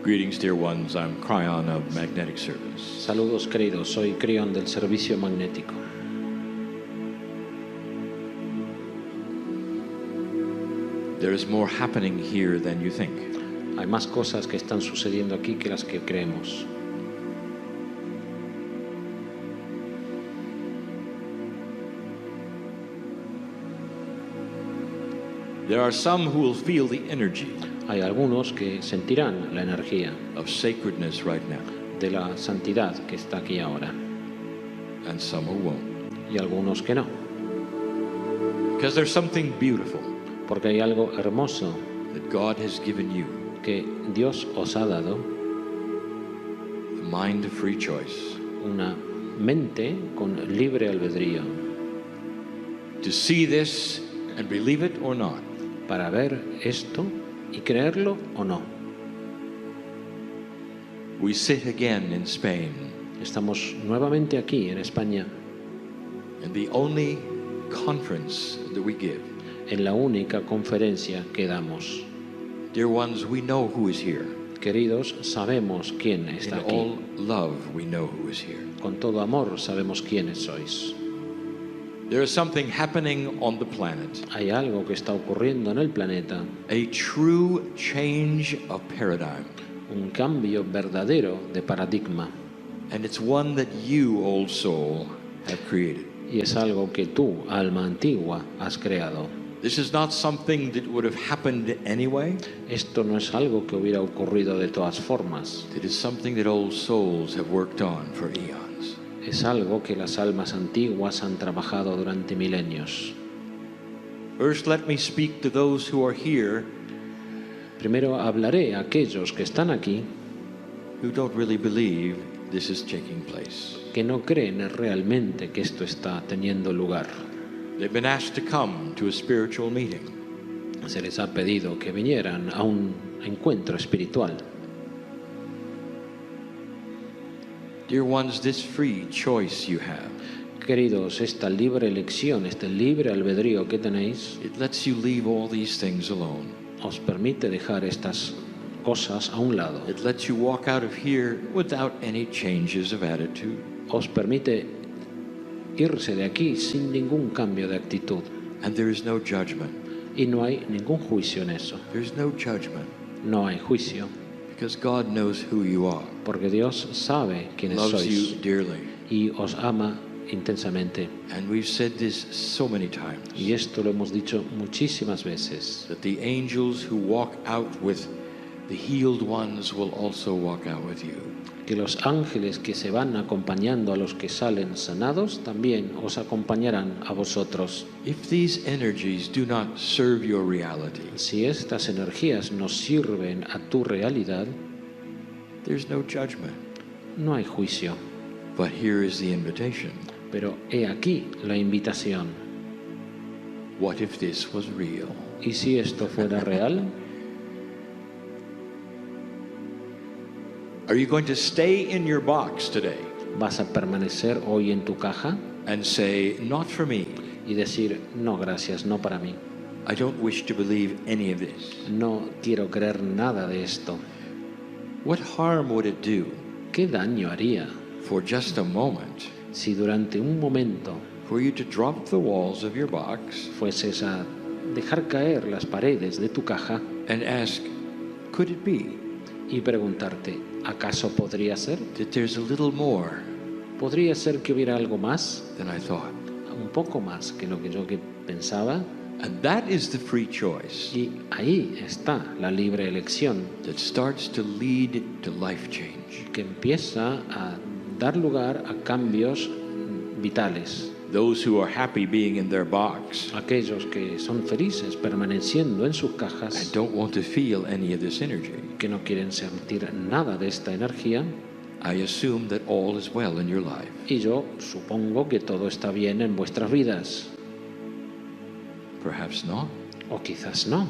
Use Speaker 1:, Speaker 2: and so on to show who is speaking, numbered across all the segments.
Speaker 1: Greetings, dear ones. I'm Cryon of Magnetic Service.
Speaker 2: Saludos queridos, soy Crión del Servicio Magnético.
Speaker 1: There is more happening here than you think.
Speaker 2: Hay más cosas que están sucediendo aquí que las que creemos.
Speaker 1: There are some who will feel the energy
Speaker 2: Hay algunos que sentirán la energía
Speaker 1: of sacredness right now,
Speaker 2: de la santidad que está aquí ahora,
Speaker 1: and some who won't.
Speaker 2: y algunos que no,
Speaker 1: Because there's something beautiful
Speaker 2: porque hay algo hermoso
Speaker 1: that God has given you,
Speaker 2: que Dios os ha dado,
Speaker 1: the mind of free choice,
Speaker 2: una mente con libre albedrío,
Speaker 1: to see this and believe it or not.
Speaker 2: para ver esto y creerlo o no.
Speaker 1: We sit again in Spain,
Speaker 2: Estamos nuevamente aquí en España,
Speaker 1: and the only conference that we give.
Speaker 2: en la única conferencia que damos.
Speaker 1: Dear ones, we know who is here.
Speaker 2: Queridos, sabemos quién
Speaker 1: In
Speaker 2: está aquí.
Speaker 1: all love, we know who is here.
Speaker 2: Con todo amor sabemos quiénes sois.
Speaker 1: There is something happening on the planet,
Speaker 2: Hay algo que está ocurriendo en el planeta,
Speaker 1: a true change of paradigm,
Speaker 2: un cambio verdadero de paradigma,
Speaker 1: and it's one that you, old soul, have created.
Speaker 2: y es algo que tú, alma antigua, has creado.
Speaker 1: This is not something that would have happened anyway.
Speaker 2: Esto no es algo que hubiera ocurrido de todas formas.
Speaker 1: It is something that old souls have worked on for eons.
Speaker 2: Es algo que las almas antiguas han trabajado durante milenios.
Speaker 1: First, let me speak to those who are here
Speaker 2: Primero hablaré a aquellos que están aquí,
Speaker 1: who don't really believe this is taking place.
Speaker 2: que no creen realmente que esto está teniendo lugar.
Speaker 1: They've been asked to come to a spiritual meeting.
Speaker 2: Se les ha pedido que vinieran a un encuentro espiritual.
Speaker 1: Dear ones, this free choice you have,
Speaker 2: Queridos, esta libre elección, este libre albedrío que tenéis,
Speaker 1: it lets you leave all these things alone.
Speaker 2: os permite dejar estas cosas a un lado.
Speaker 1: It lets you walk out of here without any changes of attitude.
Speaker 2: Os permite irse de aquí sin ningún cambio de actitud.
Speaker 1: And there is no judgment.
Speaker 2: Y no hay ningún juicio en eso.
Speaker 1: There's no judgment
Speaker 2: No hay juicio,
Speaker 1: because God knows who you are,
Speaker 2: porque Dios sabe quiénes
Speaker 1: loves you
Speaker 2: sois
Speaker 1: dearly.
Speaker 2: y os ama intensamente.
Speaker 1: And we've said this so many times,
Speaker 2: Y esto lo hemos dicho muchísimas veces,
Speaker 1: that the angels who walk out with the healed ones will also walk out with you.
Speaker 2: que los ángeles que se van acompañando a los que salen sanados también os acompañarán a vosotros.
Speaker 1: If these energies do not serve your reality,
Speaker 2: Si estas energías no sirven a tu realidad,
Speaker 1: there's no judgment.
Speaker 2: no hay juicio.
Speaker 1: But here is the invitation.
Speaker 2: Pero he aquí la invitación.
Speaker 1: What if this was real?
Speaker 2: ¿Y si esto fuera real?
Speaker 1: Are you going to stay in your box today
Speaker 2: ¿Vas a permanecer hoy en tu caja
Speaker 1: and say, not for me,
Speaker 2: y decir, no, gracias, no para mí?
Speaker 1: I don't wish to believe any of this?
Speaker 2: No quiero creer nada de esto.
Speaker 1: What harm would it do
Speaker 2: ¿Qué daño haría
Speaker 1: for just a moment
Speaker 2: si durante un momento
Speaker 1: for you to drop the walls of your box
Speaker 2: fueses a dejar caer las paredes de tu caja
Speaker 1: and ask, could it be
Speaker 2: y preguntarte, ¿acaso podría ser?
Speaker 1: that there's a little more
Speaker 2: ¿Podría ser que hubiera algo más?
Speaker 1: than I thought?
Speaker 2: Un poco más que lo que yo pensaba.
Speaker 1: And that is the free choice
Speaker 2: Y ahí está la libre elección
Speaker 1: that starts to lead to life change.
Speaker 2: que empieza a dar lugar a cambios vitales.
Speaker 1: Those who are happy being in their box
Speaker 2: Aquellos que son felices permaneciendo en sus
Speaker 1: and
Speaker 2: cajas,
Speaker 1: don't want to feel any of this energy,
Speaker 2: que no quieren sentir nada de esta energía,
Speaker 1: I assume that all is well in your life.
Speaker 2: y yo supongo que todo está bien en vuestras vidas,
Speaker 1: Perhaps not.
Speaker 2: o quizás no.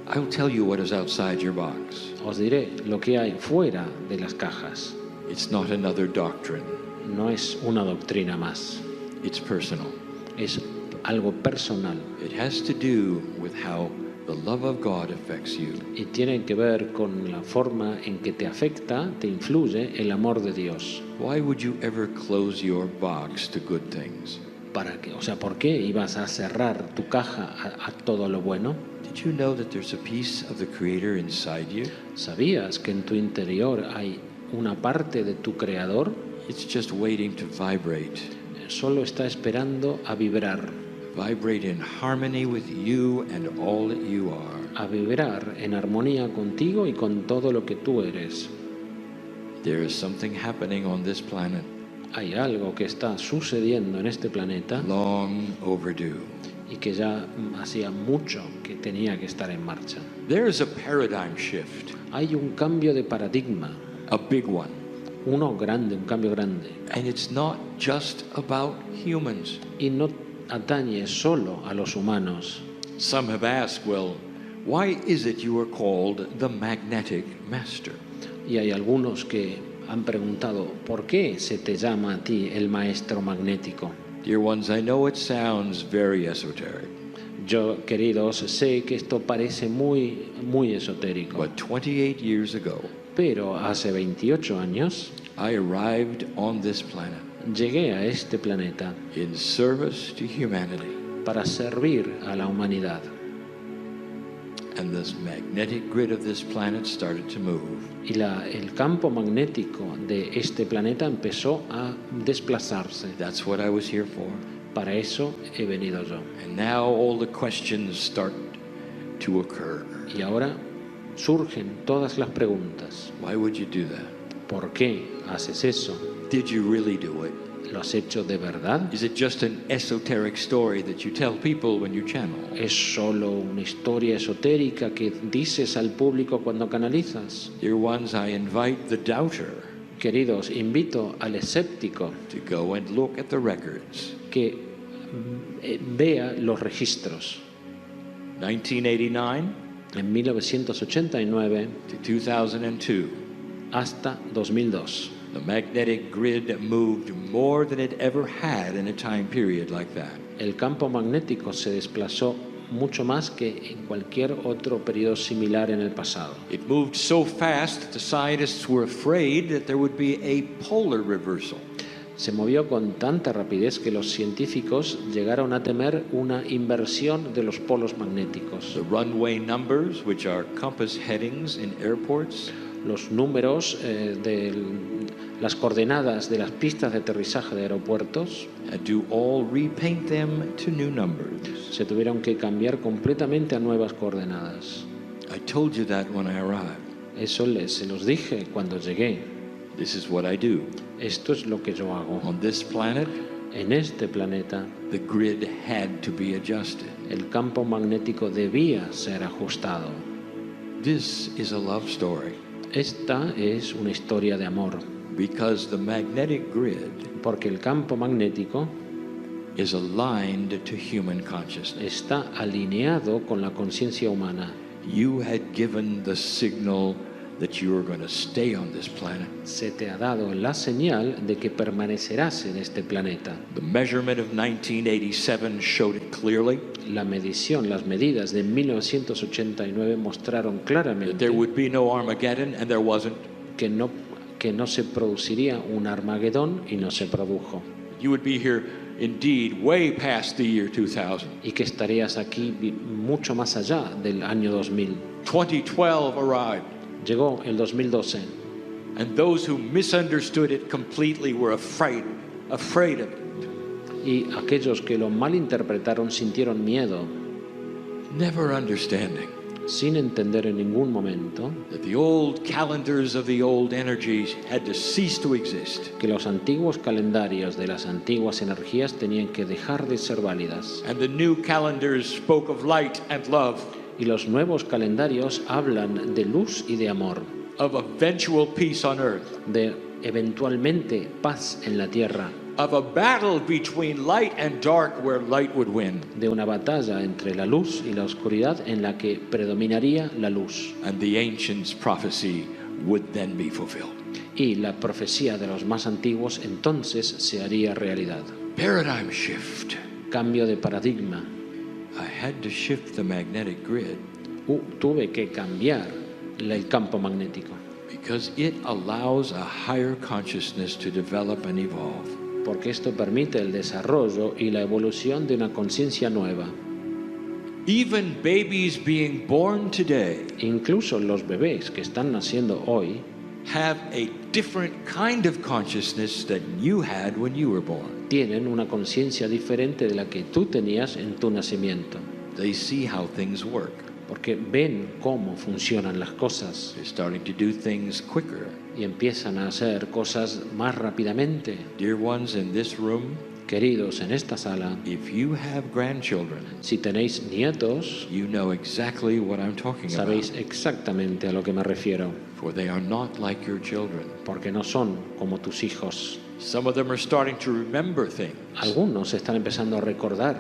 Speaker 1: I will tell you what is outside your box.
Speaker 2: Os diré lo que hay fuera de las cajas.
Speaker 1: It's not another doctrine.
Speaker 2: No es una doctrina más,
Speaker 1: It's personal.
Speaker 2: es algo personal.
Speaker 1: It has to do with how the love of God affects you.
Speaker 2: Y tiene que ver con la forma en que te afecta, te influye el amor de Dios.
Speaker 1: Why would you ever close your box to good things?
Speaker 2: ¿Por qué ibas a cerrar tu caja a todo lo bueno?
Speaker 1: Did you know that there's a piece of the Creator inside you?
Speaker 2: ¿Sabías que en tu interior hay una parte de tu Creador?
Speaker 1: It's just waiting to vibrate.
Speaker 2: Solo está esperando a vibrar.
Speaker 1: Vibrate in harmony with you and all that you are.
Speaker 2: A vibrar en armonía contigo y con todo lo que tú eres.
Speaker 1: There is something happening on this planet
Speaker 2: Hay algo que está sucediendo en este planeta
Speaker 1: long overdue.
Speaker 2: y que ya hacía mucho que tenía que estar en marcha.
Speaker 1: There is a paradigm shift,
Speaker 2: Hay un cambio de paradigma,
Speaker 1: a big one.
Speaker 2: un cambio grande.
Speaker 1: And it's not just about humans.
Speaker 2: Y no atañe solo a los humanos.
Speaker 1: Some have asked, well, why is it you are called the magnetic master?
Speaker 2: Y hay algunos que han preguntado, ¿por qué se te llama a ti el maestro magnético?
Speaker 1: Dear ones, I know it sounds very esoteric,
Speaker 2: Yo, queridos, sé que esto parece muy esotérico,
Speaker 1: but 28 years ago,
Speaker 2: pero hace 28 años
Speaker 1: I arrived on this planet
Speaker 2: llegué a este planeta
Speaker 1: in service to humanity.
Speaker 2: para servir a la humanidad.
Speaker 1: And this magnetic grid of this planet started to move.
Speaker 2: Y el campo magnético de este planeta empezó a desplazarse.
Speaker 1: That's what I was here for.
Speaker 2: Para eso he venido yo.
Speaker 1: And now all the questions start to occur.
Speaker 2: Y ahora surgen todas las preguntas.
Speaker 1: Why would you do that?
Speaker 2: ¿Por qué haces eso?
Speaker 1: Did you really do it?
Speaker 2: ¿Lo has hecho de verdad?
Speaker 1: Is it just an esoteric story that you tell people when you channel?
Speaker 2: ¿Es solo una historia esotérica que dices al público cuando canalizas?
Speaker 1: Dear ones, I invite the doubter
Speaker 2: Queridos, invito al escéptico
Speaker 1: to go and look at the records.
Speaker 2: que vea los registros.
Speaker 1: 1989
Speaker 2: En 1989
Speaker 1: to 2002,
Speaker 2: hasta 2002.
Speaker 1: the magnetic grid moved more than it ever had in a time period like that.
Speaker 2: El campo magnético se desplazó mucho más que en cualquier otro periodo similar en el pasado.
Speaker 1: It moved so fast that the scientists were afraid that there would be a polar reversal.
Speaker 2: Se movió con tanta rapidez que los científicos llegaron a temer una inversión de los polos magnéticos.
Speaker 1: The runway numbers, which are compass headings in airports,
Speaker 2: Los números de las coordenadas de las pistas de aterrizaje de aeropuertos
Speaker 1: had to all repaint them to new numbers.
Speaker 2: se tuvieron que cambiar completamente a nuevas coordenadas.
Speaker 1: I told you that when I arrived.
Speaker 2: Eso se los dije cuando llegué.
Speaker 1: This is what I do.
Speaker 2: Esto es lo que yo hago.
Speaker 1: On this planet,
Speaker 2: En este planeta,
Speaker 1: the grid had to be adjusted.
Speaker 2: el campo magnético debía ser ajustado.
Speaker 1: This is a love story
Speaker 2: Esta es una historia de amor,
Speaker 1: because the magnetic grid
Speaker 2: porque el campo magnético
Speaker 1: is aligned to human consciousness.
Speaker 2: está alineado con la conciencia humana.
Speaker 1: You had given the signal that you were going to stay on this planet.
Speaker 2: Se te ha dado la señal de que permanecerás en este planeta.
Speaker 1: The measurement of 1987 showed it clearly
Speaker 2: La medición, las medidas de 1989 mostraron
Speaker 1: that
Speaker 2: claramente
Speaker 1: there would be no Armageddon, and there wasn't.
Speaker 2: que no se produciría un Armagedón y no se produjo.
Speaker 1: You would be here indeed way past the year 2000.
Speaker 2: Y que estarías aquí mucho más allá del año 2000.
Speaker 1: 2012 arrived,
Speaker 2: Llegó el 2012
Speaker 1: and those who misunderstood it completely were afraid of it.
Speaker 2: y aquellos que lo malinterpretaron sintieron miedo,
Speaker 1: Never understanding
Speaker 2: sin entender en ningún momento
Speaker 1: that the old calendars of the old energies had to cease to exist,
Speaker 2: que los antiguos calendarios de las antiguas energías tenían que dejar de ser válidas.
Speaker 1: and the new calendars spoke of light and love,
Speaker 2: Y los nuevos calendarios hablan de luz y de amor,
Speaker 1: of eventual peace on earth,
Speaker 2: de eventualmente paz en la tierra,
Speaker 1: of a battle between light and dark where light would win,
Speaker 2: de una batalla entre la luz y la oscuridad en la que predominaría la luz.
Speaker 1: and the ancients' prophecy would then be fulfilled.
Speaker 2: Y la profecía de los más antiguos entonces se haría realidad.
Speaker 1: Paradigm shift.
Speaker 2: Cambio de paradigma.
Speaker 1: I had to shift the magnetic grid
Speaker 2: tuve que cambiar el campo magnético,
Speaker 1: because it allows a higher consciousness to develop and evolve.
Speaker 2: porque esto permite el desarrollo y la evolución de una conciencia nueva.
Speaker 1: Even babies being born today
Speaker 2: Incluso los bebés que están naciendo hoy
Speaker 1: have a different kind of consciousness than you had when you were born.
Speaker 2: tienen una conciencia diferente de la que tú tenías en tu nacimiento,
Speaker 1: They see how things work.
Speaker 2: porque ven cómo funcionan las cosas
Speaker 1: They're starting to do things quicker.
Speaker 2: y empiezan a hacer cosas más rápidamente.
Speaker 1: Dear ones in this room,
Speaker 2: Queridos, en esta sala,
Speaker 1: if you have grandchildren,
Speaker 2: si tenéis nietos,
Speaker 1: you know exactly what I'm talking
Speaker 2: sabéis
Speaker 1: about,
Speaker 2: exactamente a lo que me refiero,
Speaker 1: for they are not like your children.
Speaker 2: porque no son como tus hijos.
Speaker 1: Some of them are starting to remember things
Speaker 2: Algunos están empezando a recordar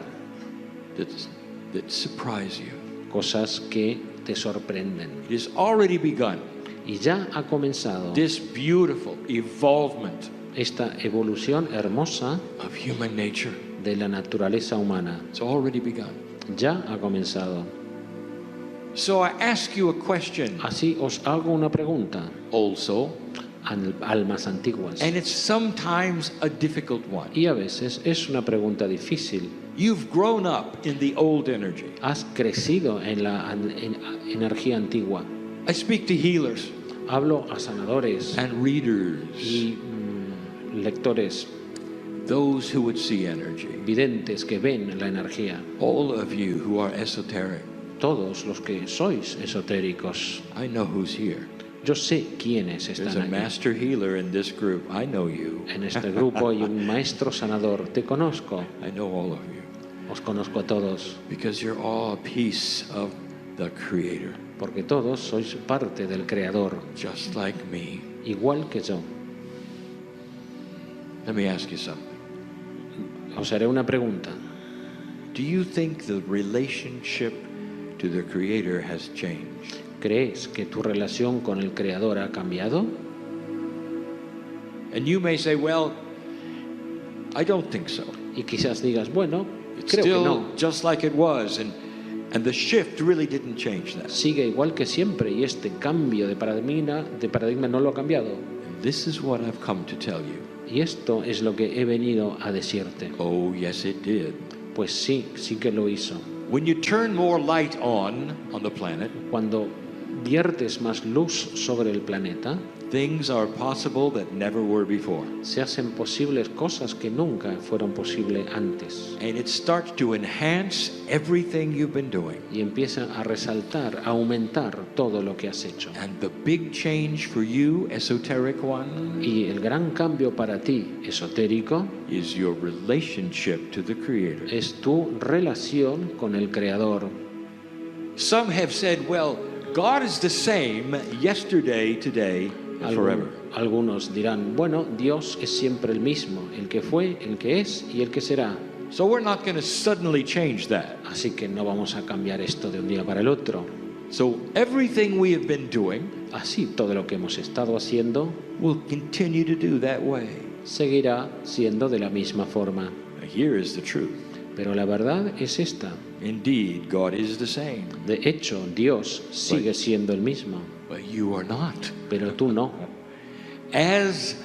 Speaker 1: that surprise you.
Speaker 2: cosas que te sorprenden.
Speaker 1: It has already begun,
Speaker 2: Y ya ha comenzado
Speaker 1: this beautiful evolvement
Speaker 2: esta evolución hermosa
Speaker 1: of human nature.
Speaker 2: de la naturaleza humana.
Speaker 1: It's already begun.
Speaker 2: Ya ha comenzado.
Speaker 1: So I ask you a question,
Speaker 2: Así os hago una pregunta,
Speaker 1: old soul,
Speaker 2: almas antiguas.
Speaker 1: and it's sometimes a difficult one.
Speaker 2: Y a veces es una pregunta difícil.
Speaker 1: You've grown up in the old energy.
Speaker 2: ¿Has crecido en la energía antigua?
Speaker 1: I speak to healers
Speaker 2: Hablo a sanadores
Speaker 1: and readers,
Speaker 2: y lectores,
Speaker 1: those who would see energy.
Speaker 2: videntes que ven la energía.
Speaker 1: All of you who are esoteric,
Speaker 2: Todos los que sois esotéricos,
Speaker 1: I know who's here.
Speaker 2: yo sé quiénes
Speaker 1: There's
Speaker 2: están
Speaker 1: a
Speaker 2: aquí.
Speaker 1: master healer in this group. I know you.
Speaker 2: En este grupo hay un maestro sanador. Te conozco,
Speaker 1: I know all of you.
Speaker 2: os conozco a todos,
Speaker 1: Because you're all a piece of the Creator,
Speaker 2: porque todos sois parte del Creador,
Speaker 1: just like me.
Speaker 2: igual que yo.
Speaker 1: Let me ask you something.
Speaker 2: Os haré una pregunta.
Speaker 1: Do you think the relationship to the Creator has changed?
Speaker 2: ¿Crees que tu relación con el Creador ha cambiado?
Speaker 1: And you may say, well, I don't think so.
Speaker 2: Y quizás digas, bueno,
Speaker 1: It's
Speaker 2: creo que
Speaker 1: still
Speaker 2: no.
Speaker 1: just like it was, and the shift really didn't change that.
Speaker 2: Sigue igual que siempre y este cambio de paradigma no lo ha cambiado.
Speaker 1: And this is what I've come to tell you.
Speaker 2: Y esto es lo que he venido a decirte.
Speaker 1: Oh, yes, it did.
Speaker 2: Pues sí, sí que lo hizo.
Speaker 1: When you turn more light on the planet,
Speaker 2: Cuando viertes más luz sobre el planeta,
Speaker 1: things are possible that never were before.
Speaker 2: se hacen posibles cosas que nunca fueron posibles antes.
Speaker 1: And it starts to enhance everything you've been doing.
Speaker 2: Y empieza a resaltar, a aumentar todo lo que has hecho.
Speaker 1: And the big change for you, esoteric one,
Speaker 2: Y el gran cambio para ti, esotérico,
Speaker 1: is your relationship to the Creator.
Speaker 2: es tu relación con el Creador.
Speaker 1: Some have said, well, God is the same yesterday, today, and forever.
Speaker 2: Algunos dirán, bueno, Dios es siempre el mismo, el que fue, el que es y el que será.
Speaker 1: So we're not going to suddenly change that.
Speaker 2: Así que no vamos a cambiar esto de un día para el otro.
Speaker 1: So everything we have been doing
Speaker 2: Así todo lo que hemos estado haciendo
Speaker 1: will continue to do that way.
Speaker 2: seguirá siendo de la misma forma.
Speaker 1: Here is the truth.
Speaker 2: Pero la verdad es esta.
Speaker 1: Indeed, God is the same,
Speaker 2: De hecho, Dios sigue siendo el mismo,
Speaker 1: but you are not.
Speaker 2: pero tú no.
Speaker 1: As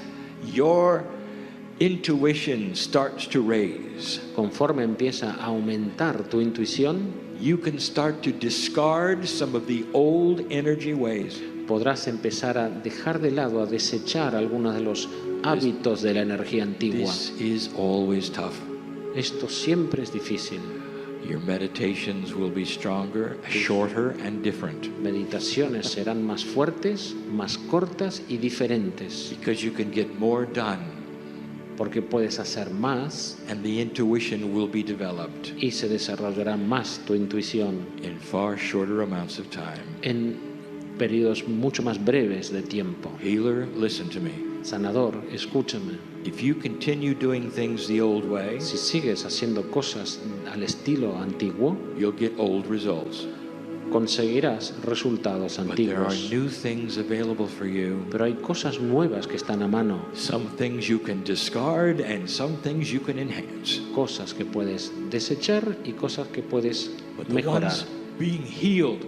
Speaker 1: your intuition starts to raise,
Speaker 2: Conforme empieza a aumentar tu intuición,
Speaker 1: you can start to discard some of the old energy ways.
Speaker 2: podrás empezar a dejar de lado, a desechar algunos de los hábitos de la energía antigua.
Speaker 1: This is always tough.
Speaker 2: Esto siempre es difícil.
Speaker 1: Your meditations will be stronger, shorter, and different
Speaker 2: Meditaciones serán más fuertes, más cortas y diferentes,
Speaker 1: because you can get more done
Speaker 2: porque puedes hacer más
Speaker 1: and the intuition will be developed
Speaker 2: y se desarrollará más tu intuición
Speaker 1: in far shorter amounts of time.
Speaker 2: en periodos mucho más breves de tiempo.
Speaker 1: Healer, listen to me.
Speaker 2: Sanador, escúchame.
Speaker 1: If you continue doing things the old way,
Speaker 2: Si sigues haciendo cosas al estilo antiguo,
Speaker 1: you'll get old results.
Speaker 2: conseguirás resultados
Speaker 1: But there are
Speaker 2: antiguos.
Speaker 1: new things available for you.
Speaker 2: Pero hay cosas nuevas que están a mano,
Speaker 1: Some things you can discard and some things you can enhance.
Speaker 2: cosas que puedes desechar y cosas que puedes
Speaker 1: But the
Speaker 2: mejorar.
Speaker 1: ones being healed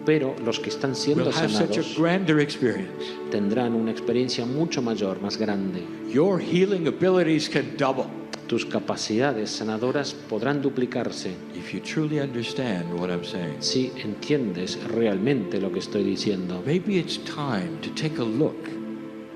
Speaker 2: Pero los que están
Speaker 1: will
Speaker 2: siendo
Speaker 1: have such a
Speaker 2: sanados
Speaker 1: grander experience.
Speaker 2: tendrán una experiencia mucho mayor, más grande.
Speaker 1: Your healing abilities can double
Speaker 2: Tus capacidades sanadoras podrán duplicarse
Speaker 1: if you truly understand what I'm saying.
Speaker 2: si entiendes realmente lo que estoy diciendo.
Speaker 1: Maybe it's time to take a look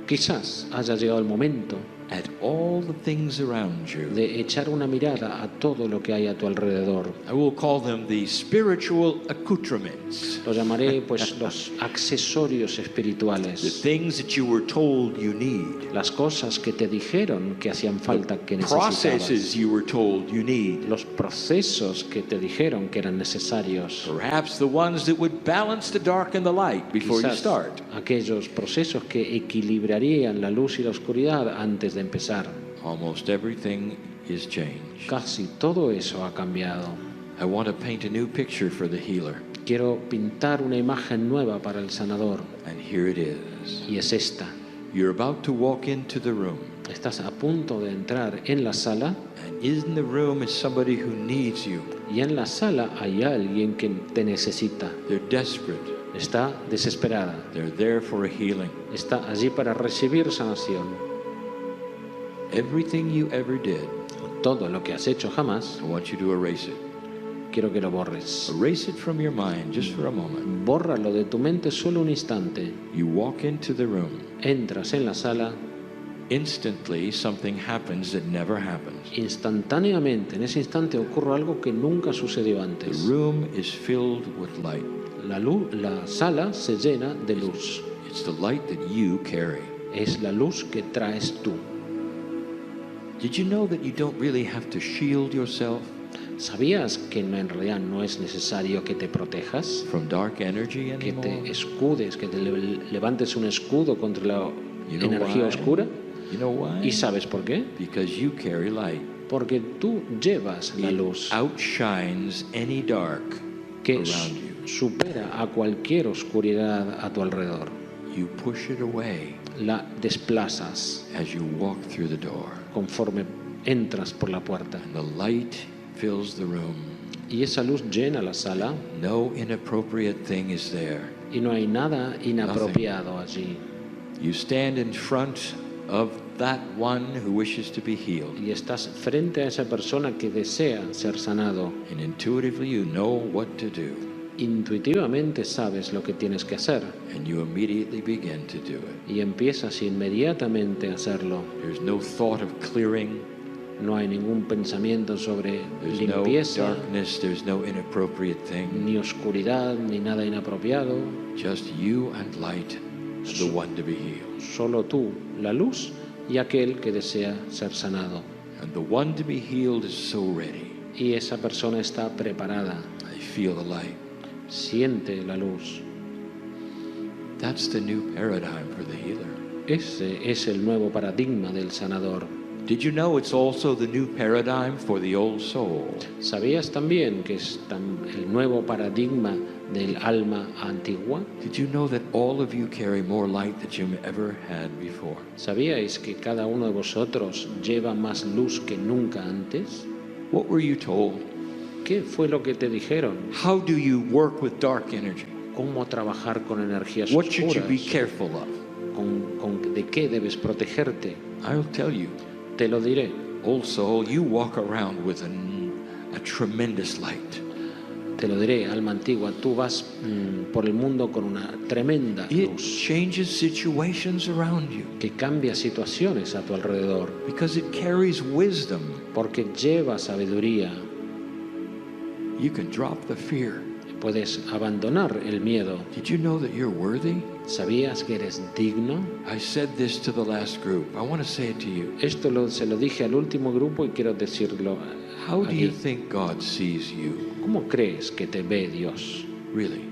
Speaker 2: Quizás haya llegado el momento
Speaker 1: at all the things around you.
Speaker 2: de echar una mirada a todo lo que hay a tu alrededor.
Speaker 1: I will call them the spiritual accoutrements,
Speaker 2: Lo llamaré pues los accesorios
Speaker 1: the
Speaker 2: espirituales,
Speaker 1: things that you were told you need,
Speaker 2: las cosas que te dijeron que hacían falta, que
Speaker 1: processes
Speaker 2: necesitabas,
Speaker 1: you were told you need,
Speaker 2: los procesos que te dijeron que eran necesarios.
Speaker 1: perhaps the ones that would balance the dark and the light before you
Speaker 2: Quizás
Speaker 1: start.
Speaker 2: aquellos procesos que equilibrarían la luz y la oscuridad antes de empezar.
Speaker 1: Almost everything is changed.
Speaker 2: Casi todo eso ha cambiado.
Speaker 1: I want to paint a new picture for the healer,
Speaker 2: Quiero pintar una imagen nueva para el sanador,
Speaker 1: and here it is.
Speaker 2: y es esta.
Speaker 1: You're about to walk into the room,
Speaker 2: Estás a punto de entrar en la sala,
Speaker 1: and in the room is somebody who needs you.
Speaker 2: y en la sala hay alguien que te necesita.
Speaker 1: They're desperate.
Speaker 2: Está desesperada.
Speaker 1: They're there for a healing.
Speaker 2: Está allí para recibir sanación.
Speaker 1: Everything you ever did,
Speaker 2: Todo lo que has hecho jamás,
Speaker 1: I want you to erase it.
Speaker 2: quiero que lo borres.
Speaker 1: Erase it from your mind just for a moment.
Speaker 2: Bórralo de tu mente solo un instante.
Speaker 1: You walk into the room.
Speaker 2: Entras en la sala,
Speaker 1: Instantly, something happens that never happens.
Speaker 2: instantáneamente, en ese instante ocurre algo que nunca sucedió
Speaker 1: The
Speaker 2: antes.
Speaker 1: room is filled with light.
Speaker 2: La sala se llena de luz.
Speaker 1: It's the light that you carry.
Speaker 2: Es la luz que traes tú.
Speaker 1: Did you know that you don't really have to shield yourself
Speaker 2: ¿Sabías que en realidad no es necesario que te protejas?
Speaker 1: from dark energy
Speaker 2: Que te
Speaker 1: anymore?
Speaker 2: escudes, que te levantes un escudo contra la
Speaker 1: You know
Speaker 2: energía
Speaker 1: why?
Speaker 2: oscura.
Speaker 1: You know why?
Speaker 2: ¿Y sabes por qué?
Speaker 1: Because you carry light.
Speaker 2: Porque tú llevas la
Speaker 1: It
Speaker 2: luz
Speaker 1: outshines any dark
Speaker 2: que
Speaker 1: around you.
Speaker 2: supera a cualquier oscuridad a tu alrededor.
Speaker 1: You push it away
Speaker 2: La desplazas
Speaker 1: as you walk through the door.
Speaker 2: conforme entras por la puerta.
Speaker 1: And the light fills the room.
Speaker 2: Y esa luz llena la sala
Speaker 1: No inappropriate thing is there.
Speaker 2: y no hay nada inapropiado allí.
Speaker 1: You stand in front of that one who wishes to be healed.
Speaker 2: Y estás frente a esa persona que desea ser sanado.
Speaker 1: And intuitively you know what to do.
Speaker 2: Intuitivamente sabes lo que tienes que hacer
Speaker 1: And you immediately begin to do it.
Speaker 2: y empiezas inmediatamente a hacerlo.
Speaker 1: There's no thought of clearing.
Speaker 2: No hay ningún pensamiento sobre
Speaker 1: There's no
Speaker 2: limpieza,
Speaker 1: darkness. There's no inappropriate thing.
Speaker 2: ni oscuridad, ni nada inapropiado.
Speaker 1: Just you and light and the one to be healed.
Speaker 2: Solo tú, la luz, y aquel que desea ser sanado.
Speaker 1: And the one to be healed is so ready.
Speaker 2: Y esa persona está preparada,
Speaker 1: I feel the light.
Speaker 2: siente la luz.
Speaker 1: That's the new paradigm for the healer.
Speaker 2: Ese es el nuevo paradigma del sanador.
Speaker 1: Did you know it's also the new paradigm for the old soul?
Speaker 2: ¿Sabías también que es el nuevo paradigma del alma antigua?
Speaker 1: Did you know that all of you carry more light than you've ever had before?
Speaker 2: ¿Sabíais que cada uno de vosotros lleva más luz que nunca antes?
Speaker 1: What were you told?
Speaker 2: ¿Qué fue lo que te dijeron?
Speaker 1: How do you work with dark energy?
Speaker 2: ¿Cómo trabajar con energías
Speaker 1: What should you be
Speaker 2: oscuras?
Speaker 1: careful of?
Speaker 2: ¿De qué debes protegerte?
Speaker 1: I'll tell you,
Speaker 2: Te lo diré.
Speaker 1: old soul, you walk around with a tremendous light.
Speaker 2: Te lo diré, alma antigua, tú vas por el mundo con una tremenda
Speaker 1: It
Speaker 2: luz
Speaker 1: changes situations around you
Speaker 2: que cambia situaciones a tu alrededor,
Speaker 1: because it carries wisdom.
Speaker 2: porque lleva sabiduría.
Speaker 1: You can drop the fear.
Speaker 2: Puedes abandonar el miedo.
Speaker 1: Did you know that you're worthy?
Speaker 2: ¿Sabías que eres digno?
Speaker 1: I said this to the last group. I want to say it to you.
Speaker 2: Esto se lo dije al último grupo y quiero decirlo
Speaker 1: How do you
Speaker 2: aquí.
Speaker 1: think God sees you?
Speaker 2: ¿Cómo crees que te ve Dios?
Speaker 1: Really?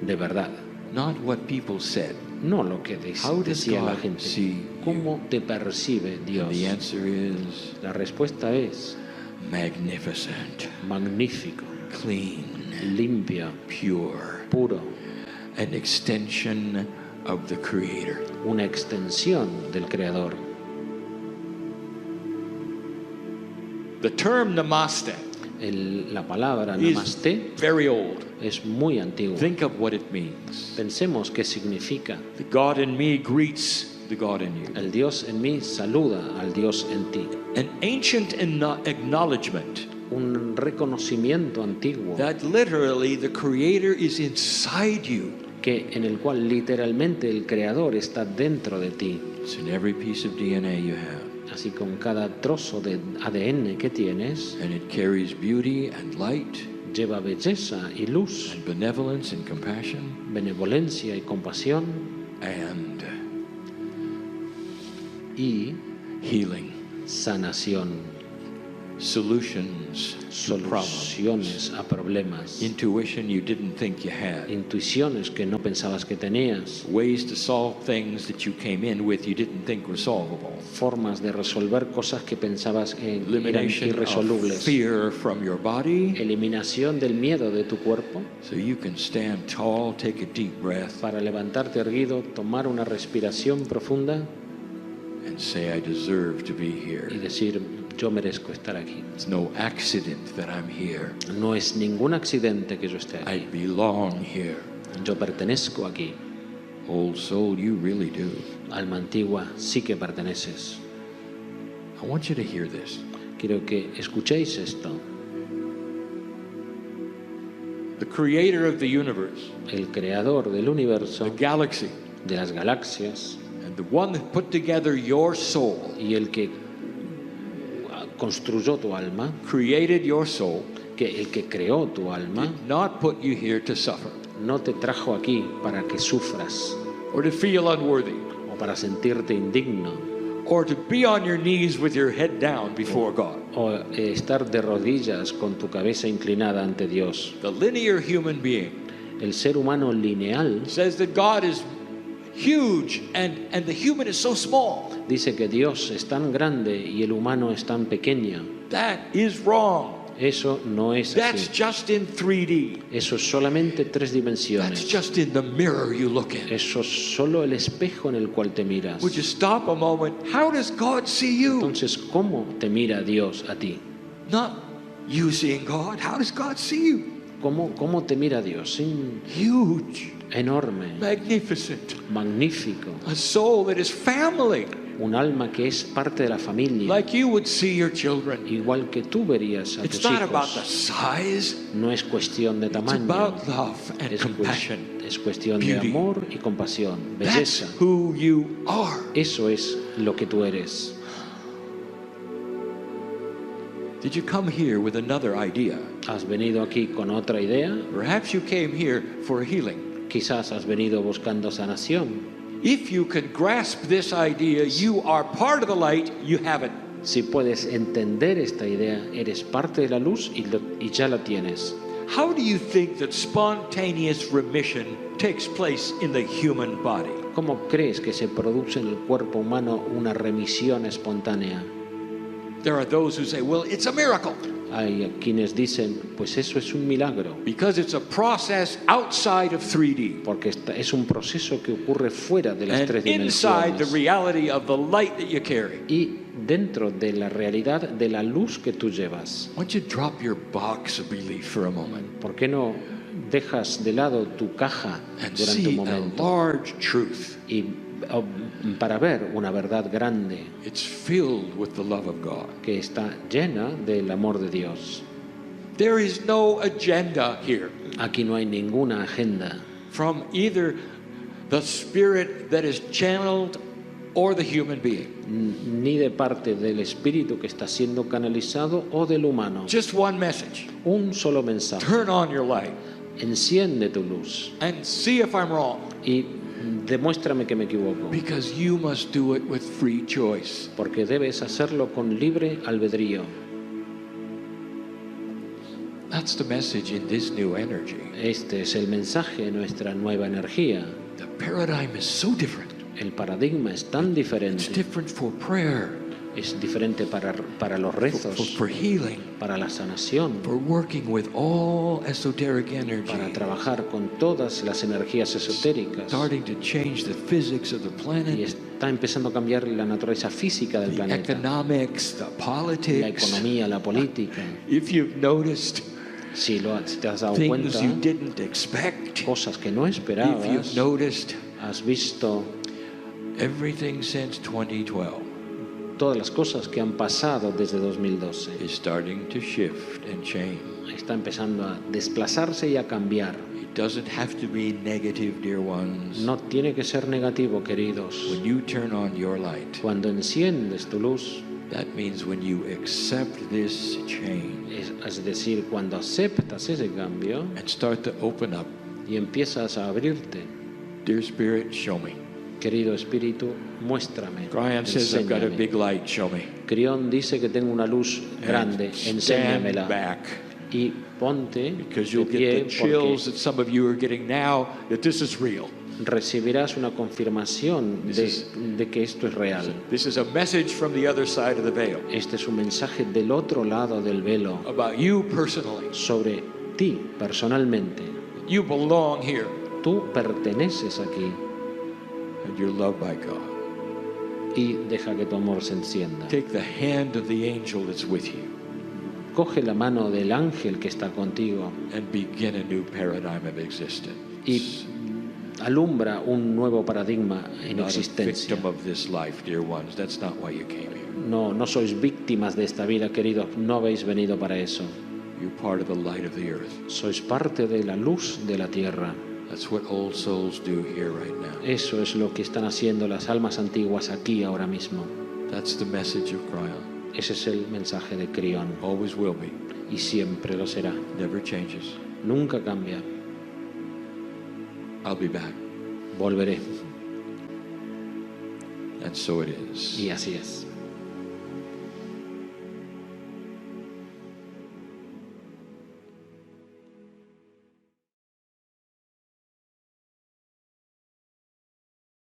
Speaker 2: De verdad.
Speaker 1: Not what people said.
Speaker 2: No lo que
Speaker 1: How does
Speaker 2: decía la
Speaker 1: God
Speaker 2: gente.
Speaker 1: see
Speaker 2: ¿Cómo te percibe Dios?
Speaker 1: And the answer is
Speaker 2: La respuesta es
Speaker 1: magnificent,
Speaker 2: magnífico,
Speaker 1: clean,
Speaker 2: limpio,
Speaker 1: pure,
Speaker 2: puro,
Speaker 1: an extension of the Creator.
Speaker 2: una extensión del Creador.
Speaker 1: The term namaste
Speaker 2: La palabra
Speaker 1: is
Speaker 2: Namaste
Speaker 1: very old.
Speaker 2: es muy antigua.
Speaker 1: Think of what it means.
Speaker 2: Pensemos qué significa.
Speaker 1: The God in me greets the God in you.
Speaker 2: El Dios en mí saluda al Dios en ti.
Speaker 1: An ancient acknowledgement
Speaker 2: Un reconocimiento antiguo
Speaker 1: that literally the Creator is inside you.
Speaker 2: en el cual literalmente el Creador está dentro de ti.
Speaker 1: It's in every piece of DNA you have.
Speaker 2: Así con cada trozo de ADN que tienes,
Speaker 1: And it carries beauty and light
Speaker 2: lleva belleza y luz,
Speaker 1: and benevolence and compassion
Speaker 2: benevolencia y compasión
Speaker 1: and
Speaker 2: y
Speaker 1: healing,
Speaker 2: sanación,
Speaker 1: solutions to problems,
Speaker 2: soluciones a problemas,
Speaker 1: intuition you didn't think you had,
Speaker 2: intuiciones que no pensabas que tenías,
Speaker 1: ways to solve things that you came in with you didn't think were solvable,
Speaker 2: formas de resolver cosas que pensabas eran
Speaker 1: elimination of
Speaker 2: irresolubles,
Speaker 1: fear from your body
Speaker 2: eliminación del miedo de tu cuerpo
Speaker 1: so you can stand tall, take a deep breath,
Speaker 2: para levantarte erguido, tomar una respiración profunda
Speaker 1: and say, I deserve to be
Speaker 2: y
Speaker 1: here.
Speaker 2: decir, yo merezco estar aquí.
Speaker 1: It's no accident that I'm here.
Speaker 2: No es ningún accidente que yo esté
Speaker 1: I
Speaker 2: aquí.
Speaker 1: belong here.
Speaker 2: Yo pertenezco aquí.
Speaker 1: Old soul, you really do.
Speaker 2: Alma antigua, sí que perteneces.
Speaker 1: I want you to hear this.
Speaker 2: Quiero que escuchéis esto.
Speaker 1: The creator of the universe,
Speaker 2: El creador del universo,
Speaker 1: the galaxy,
Speaker 2: de las galaxias,
Speaker 1: and the one that put together your soul,
Speaker 2: y el que construyó tu alma,
Speaker 1: created your soul,
Speaker 2: el que creó tu alma,
Speaker 1: did not put you here to suffer
Speaker 2: no te trajo aquí para que sufras
Speaker 1: or to feel unworthy
Speaker 2: o para sentirte indigno
Speaker 1: or to be on your knees with your head down before God.
Speaker 2: o estar de rodillas con tu cabeza inclinada ante Dios.
Speaker 1: The linear human being
Speaker 2: El ser humano lineal
Speaker 1: says that God is huge and the human is so small.
Speaker 2: dice que Dios es tan grande y el humano es tan pequeño.
Speaker 1: That is wrong.
Speaker 2: Eso no es
Speaker 1: That's
Speaker 2: así.
Speaker 1: just in 3D.
Speaker 2: Eso es solamente tres
Speaker 1: That's
Speaker 2: dimensiones.
Speaker 1: just in the mirror you look in.
Speaker 2: Eso es solo el espejo en el cual te miras.
Speaker 1: Would you stop a moment? How does God see you?
Speaker 2: Entonces, ¿cómo te mira Dios a ti?
Speaker 1: Not you seeing God. How does God see you?
Speaker 2: ¿Cómo te mira Dios?
Speaker 1: Huge,
Speaker 2: Enorme,
Speaker 1: magnificent,
Speaker 2: magnífico.
Speaker 1: a soul that is family,
Speaker 2: Un alma que es parte de la familia.
Speaker 1: like you would see your children.
Speaker 2: Igual que tú verías a
Speaker 1: It's
Speaker 2: tus
Speaker 1: not about the
Speaker 2: hijos.
Speaker 1: size,
Speaker 2: No es cuestión de
Speaker 1: it's
Speaker 2: tamaño.
Speaker 1: about love and
Speaker 2: Es,
Speaker 1: compassion.
Speaker 2: es cuestión de
Speaker 1: beauty.
Speaker 2: amor y compasión,
Speaker 1: That's
Speaker 2: belleza.
Speaker 1: who you are.
Speaker 2: Eso es lo que tú eres.
Speaker 1: Did you come here with another idea?
Speaker 2: ¿Has venido aquí con otra idea?
Speaker 1: Perhaps you came here for healing.
Speaker 2: Quizás has venido buscando sanación.
Speaker 1: If you can grasp this idea, you are part of the light, you have it.
Speaker 2: Si puedes entender esta idea, eres parte de la luz y ya la tienes.
Speaker 1: How do you think that spontaneous remission takes place in the human body?
Speaker 2: ¿Cómo crees que se produce en el cuerpo humano una remisión espontánea?
Speaker 1: There are those who say, well, it's a miracle
Speaker 2: Hay quienes dicen, pues eso es un milagro,
Speaker 1: because it's a process outside of 3D
Speaker 2: porque es un proceso que ocurre fuera de las
Speaker 1: and
Speaker 2: tres
Speaker 1: inside the
Speaker 2: dimensiones
Speaker 1: reality of the light that you carry.
Speaker 2: y dentro de la realidad de la luz que tú llevas.
Speaker 1: Why don't you drop your box of belief for a moment
Speaker 2: ¿Por qué no dejas de lado tu caja
Speaker 1: and
Speaker 2: durante un
Speaker 1: see a
Speaker 2: momento
Speaker 1: large truth?
Speaker 2: y para ver una verdad grande
Speaker 1: It's filled with the love of God.
Speaker 2: que está llena del amor de Dios?
Speaker 1: There is no agenda here
Speaker 2: Aquí no hay ninguna agenda
Speaker 1: from either the spirit that is channeled or the human being.
Speaker 2: ni de parte del espíritu que está siendo canalizado o del humano.
Speaker 1: Just one message.
Speaker 2: Un solo mensaje.
Speaker 1: Turn on your light
Speaker 2: Enciende tu luz
Speaker 1: and see if I'm wrong,
Speaker 2: y demuéstrame que me equivoco,
Speaker 1: because you must do it with free choice.
Speaker 2: porque debes hacerlo con libre albedrío.
Speaker 1: That's the message in this new energy.
Speaker 2: Este es el mensaje de nuestra nueva energía.
Speaker 1: The paradigm is so different.
Speaker 2: El paradigma es tan
Speaker 1: It's
Speaker 2: diferente.
Speaker 1: different for prayer.
Speaker 2: Es diferente para los rezos,
Speaker 1: for healing,
Speaker 2: para la sanación,
Speaker 1: for working with all esoteric energy,
Speaker 2: para trabajar con todas las energías esotéricas.
Speaker 1: starting to change the physics of the
Speaker 2: Y
Speaker 1: planet,
Speaker 2: está empezando a cambiar la naturaleza física del
Speaker 1: the
Speaker 2: planeta,
Speaker 1: economics, the
Speaker 2: la
Speaker 1: politics.
Speaker 2: economía, la política.
Speaker 1: If you've noticed
Speaker 2: Si te has dado
Speaker 1: things
Speaker 2: cuenta,
Speaker 1: you didn't expect,
Speaker 2: cosas que no
Speaker 1: if you've
Speaker 2: esperabas,
Speaker 1: noticed
Speaker 2: has visto
Speaker 1: everything since 2012
Speaker 2: todas las cosas que han pasado desde 2012.
Speaker 1: is starting to shift and change.
Speaker 2: Está empezando a desplazarse y a cambiar.
Speaker 1: It doesn't have to be negative, dear ones.
Speaker 2: No tiene que ser negativo, queridos.
Speaker 1: When you turn on your light,
Speaker 2: Cuando enciendes tu luz,
Speaker 1: that means when you accept this change
Speaker 2: es decir, cuando aceptas ese cambio
Speaker 1: and start to open up,
Speaker 2: y empiezas a abrirte,
Speaker 1: dear Spirit, show me.
Speaker 2: querido espíritu, muéstrame,
Speaker 1: Brian says I've got a
Speaker 2: enséñame.
Speaker 1: big light, show me.
Speaker 2: Crión dice que tengo una luz grande,
Speaker 1: And stand
Speaker 2: enséñamela.
Speaker 1: back,
Speaker 2: Y ponte
Speaker 1: because
Speaker 2: de
Speaker 1: you'll
Speaker 2: pie,
Speaker 1: get the chills
Speaker 2: porque
Speaker 1: that some of you are getting now that this is real.
Speaker 2: recibirás una confirmación de que esto es real.
Speaker 1: This is a message from the other side of the veil
Speaker 2: Este es un mensaje del otro lado del velo
Speaker 1: about you personally.
Speaker 2: sobre ti personalmente.
Speaker 1: You belong here
Speaker 2: Tú perteneces aquí
Speaker 1: and you're loved by God.
Speaker 2: y deja que tu amor se encienda.
Speaker 1: Take the hand of the angel that's with you
Speaker 2: Coge la mano del ángel que está contigo
Speaker 1: and begin a new paradigm of existence.
Speaker 2: y alumbra un nuevo paradigma en
Speaker 1: Not a
Speaker 2: existencia.
Speaker 1: victim of this life, dear ones. That's not why you came here.
Speaker 2: No sois víctimas de esta vida, queridos. No habéis venido para eso.
Speaker 1: You're part of the light of the earth.
Speaker 2: Sois parte de la luz de la tierra.
Speaker 1: That's what old souls do here right now.
Speaker 2: Eso es lo que están haciendo las almas antiguas aquí ahora mismo.
Speaker 1: That's the message of Cryon.
Speaker 2: Ese es el mensaje de Crión
Speaker 1: Always will be.
Speaker 2: y siempre lo será.
Speaker 1: Never changes.
Speaker 2: Nunca cambia.
Speaker 1: I'll be back.
Speaker 2: Volveré.
Speaker 1: And so it is.
Speaker 2: Y así es.